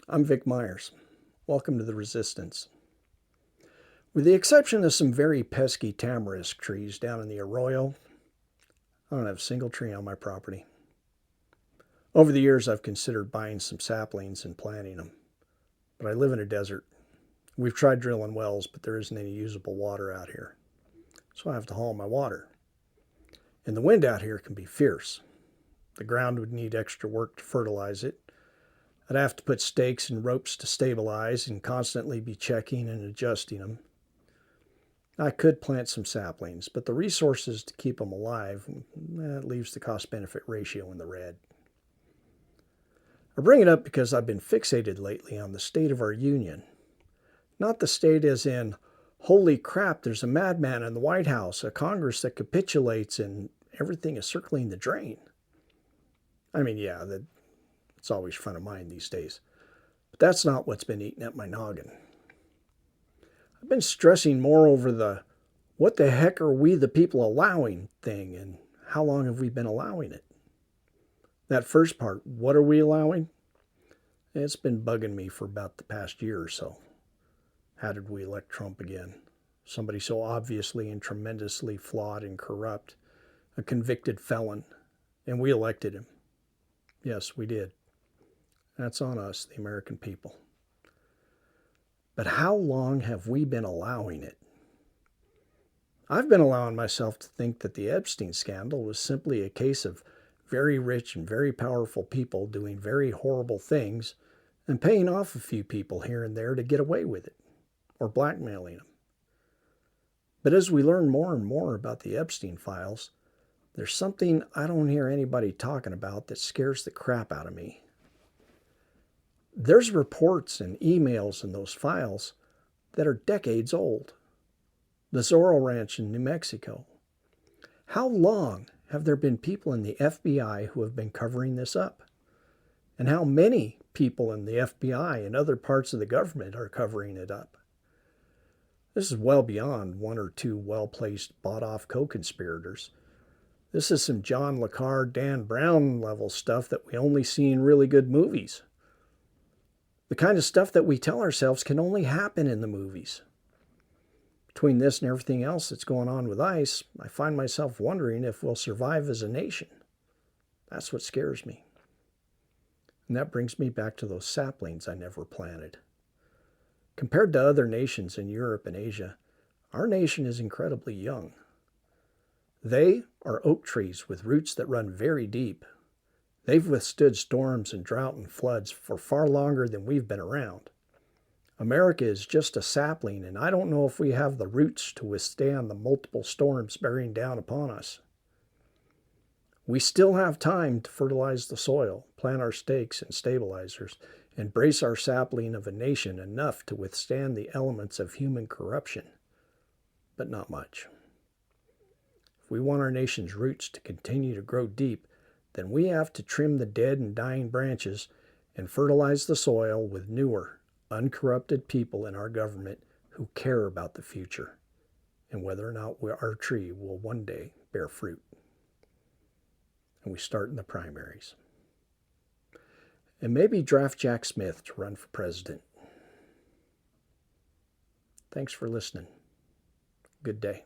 I'm Vic Myers. Welcome to the Resistance. With the exception of some very pesky tamarisk trees down in the arroyo, I don't have a single tree on my property. Over the years, I've considered buying some saplings and planting them, but I live in a desert. We've tried drilling wells, but there isn't any usable water out here, so I have to haul my water. And the wind out here can be fierce. The ground would need extra work to fertilize it. I'd have to put stakes and ropes to stabilize and constantly be checking and adjusting them. I could plant some saplings, but the resources to keep them alive, that leaves the cost-benefit ratio in the red. I bring it up because I've been fixated lately on the state of our union. Not the state as in, holy crap, there's a madman in the White House, a Congress that capitulates, and everything is circling the drain. I mean, yeah, it's always front of mind these days. But that's not what's been eating at my noggin. I've been stressing more over the what the heck are we the people allowing thing, and how long have we been allowing it? That first part, what are we allowing? It's been bugging me for about the past year or so. How did we elect Trump again? Somebody so obviously and tremendously flawed and corrupt, a convicted felon, and we elected him. Yes, we did. That's on us, the American people. But how long have we been allowing it? I've been allowing myself to think that the Epstein scandal was simply a case of very rich and very powerful people doing very horrible things and paying off a few people here and there to get away with it, or blackmailing them. But as we learn more and more about the Epstein files, there's something I don't hear anybody talking about that scares the crap out of me. There's reports and emails in those files that are decades old. The Zorro Ranch in New Mexico. How long have there been people in the FBI who have been covering this up? And how many people in the FBI and other parts of the government are covering it up? This is well beyond one or two well-placed, bought-off co-conspirators. This is some John le Carre, Dan Brown level stuff that we only see in really good movies. The kind of stuff that we tell ourselves can only happen in the movies. Between this and everything else that's going on with ICE, I find myself wondering if we'll survive as a nation. That's what scares me. And that brings me back to those saplings I never planted. Compared to other nations in Europe and Asia, our nation is incredibly young. They are oak trees with roots that run very deep. They've withstood storms and drought and floods for far longer than we've been around. America is just a sapling, and I don't know if we have the roots to withstand the multiple storms bearing down upon us. We still have time to fertilize the soil, plant our stakes and stabilizers, and brace our sapling of a nation enough to withstand the elements of human corruption, but not much. If we want our nation's roots to continue to grow deep, then we have to trim the dead and dying branches and fertilize the soil with newer, uncorrupted people in our government who care about the future and whether or not our tree will one day bear fruit. And we start in the primaries. And maybe draft Jack Smith to run for president. Thanks for listening. Good day.